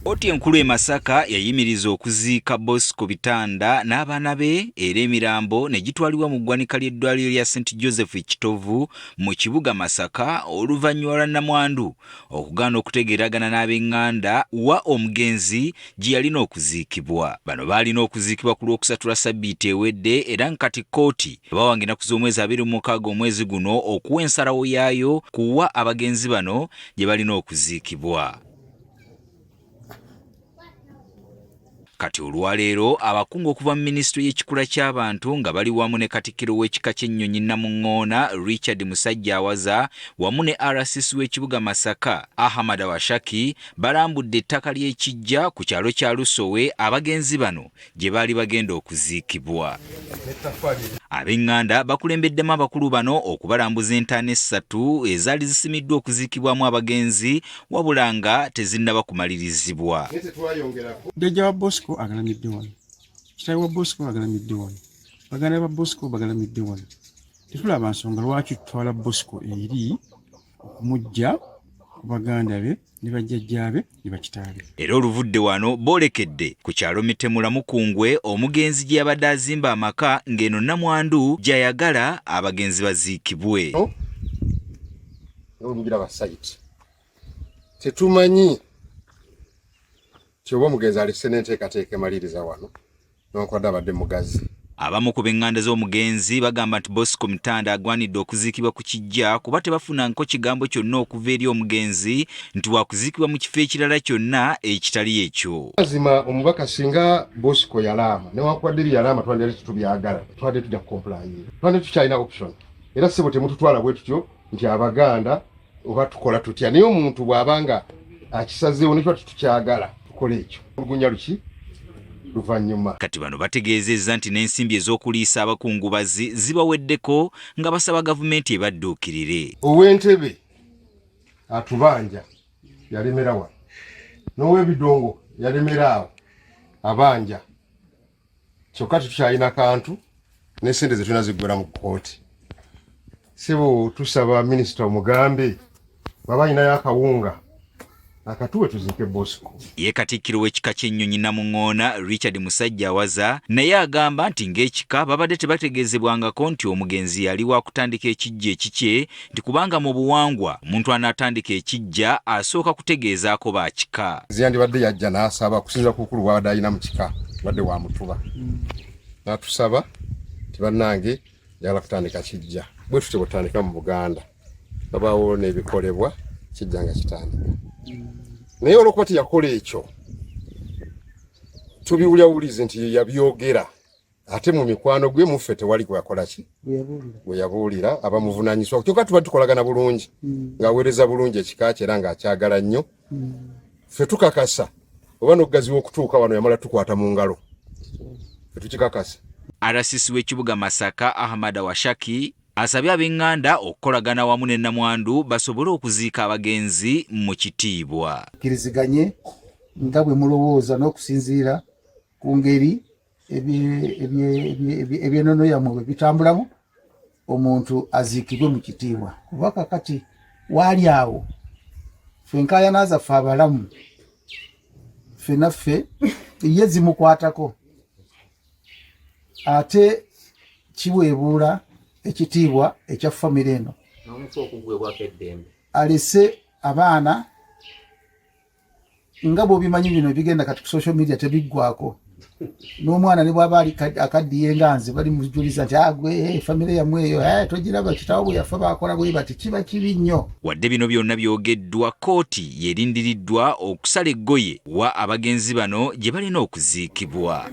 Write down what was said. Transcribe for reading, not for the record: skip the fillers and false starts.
Kkooti enkulu e Masaka yayimiriza okuziika Bosco Bitanda n'abaana be era emirambo ne gitwalibwa mu ggwanika ly'eddwaliro lya St. Joseph Kitovu mu kibuga Masaka oluvannyuma lwa nnamwandu okugaana okutegeeragana n'ab'eŋŋanda wa omugenzi gye yalina okuziikibwa. Bano baalina okuziikibwa ku Lwokusatu lwa Ssabbiiti ewedde era nkati kkooti bawange ennaku z'omwezi 26 omwezi guno okuwa ensalawo yaayo kuwa abagenzi bano gye balina okuziikibwa. Kati olwaleero abakungu okuva mu minisitule y'ekikula ky'abantu nga bali wamu ne Katikkiro w'ekika ky'ennyonyi Namuŋŋoona Richard Musajjaawaza wamu ne RCC w'ekibuga Masaka Ahmad Washaki balambudde ettaka ly'ekiggya ku kyalo kya Lusowe abagenzi bano gye baali bagenda okuziikibwa. Ab'eŋŋanda bakulembeddemu abakulu bano okubalambuza entaana 3 ezaali zisimiddwa okuziikibwamu abagenzi wabula nga tezinnaba kumalirizibwa. Jjajja wa Bosco agalamidde wano, kitaawe wa Bosco agalamidde wano, baganda ba Bosco bagalamidde wano. Tetulaba nsonga lwaki tutwala Bosco eri okumujja ku baganda be ne bajjajjaabe ne bakitaabe. Era oluvudde wano boolekedde ku kyalo Mitemula Mukungwe omugenzi gye yabadde azimba amaka ng'eno nnamwandu gy'ayagala abagenzi baziikibwe. Olugira ba site tetumanyi kyoba omugenzi alese n'enteekateeka emaliriza wano n'onkwadde abadde mugazi. Abamu ku b'eŋŋanda z'omugenzi bagamba nti Bosco Bitanda agwanidde okuziikibwa ku kiggya kuba tebafunanko kigambo kyonna okuva eri omugenzi nti waakuziikibwa mu kifo ekirala kyonna ekitali ekyo. Mazima omubaka singa Bosco yalaama newankubadde yalaama twandere tutubyagala twadde tujja kukomplayira twandde tukyalina option era ssebo temututwala bwe tutyo nti abaganda oba tukola tutya naye omuntu bw'abanga akisazeewo nekyo tukyagala tukola ekyo olugunya luki luvannyuma. Kati bano bategeezezza nti n'ensimbi ez'okuliisa abakungubazi zibaweddeko nga basaba gavumenti ebadduukirire. Ow'entebe atubanja yalemera wano n'ow'ebidongo yalemera awo abanja kyokka tukyalina kantu n'essente ze tulina ziggwera mu kkooti. Sebo tusaba minisita omugambe baba alinayo akawunga akatuwe tuziike Bosco. Ye Katikkiro w'ekika ky'ennyonyi Namuŋŋoona Richard Musajjaawaza naye agamba nti ng'ekika babadde tebategeezebwangako nti omugenzi yali wa kutandika ekiggya ekikye nti kubanga mu buwangwa omuntu anaatandika ekiggya asooka kutegeezaako baakika. Ziyandibadde yajja n'asaba kusinziira ku bukulu bw'abadde alina mu kika badde wa mutuba n'atusaba nti bannange yagala kutandika kijja bwe tutyo butandika mu Buganda babaawo n'ebikolebwa kijja nga kitandika. Naye olwokuba teyakola ekyo tubiwulyawulize nti yabyogera ate mu mikwano gwe muffe tewali gwe yakola ki gwe yabuulira abamuvunaanyizibwa kyokka tuba tukolagana bulungi ng'aweereza bulungi ekika kye era ng'akyagala nnyo. Ffe tukakasa oba n'okugaziwa okutuuka wano yamala tukwata mu ngalo ffe tukikakasa. RCC w'ekibuga Masaka Ahmad Washaki asabye ab'eŋŋanda okukolagana wamu ne nnamwandu basobole okuziika abagenzi mu kitiibwa. Kiriziganye nga bwe mulowooza n'okusinziira ku ngeri ebyenono yammwe bwe bitambulamu omuntu aziikibwe mu kitiibwa. Kuba kakati waali awo ffe nkaayana zaffe abalamu ffe naffe ye zimukwatako ate kiweebuula ekitiibwa ekya famire eno. Alese abaana nga bw'obimanyi bino bigenda kati ku social media tebiggwako. N'omwana ne bw'aba akaddiye nga nze bali mujuliza nti agwe famire yammwe eyo togiraba kitaawo bwe yafa baakola bwe bati kiba kibi nnyo. Wadde bino byonna byogeddwa kkooti yerindiriddwa okusala eggoye wa abagenzi bano gye balina okuziikibwa.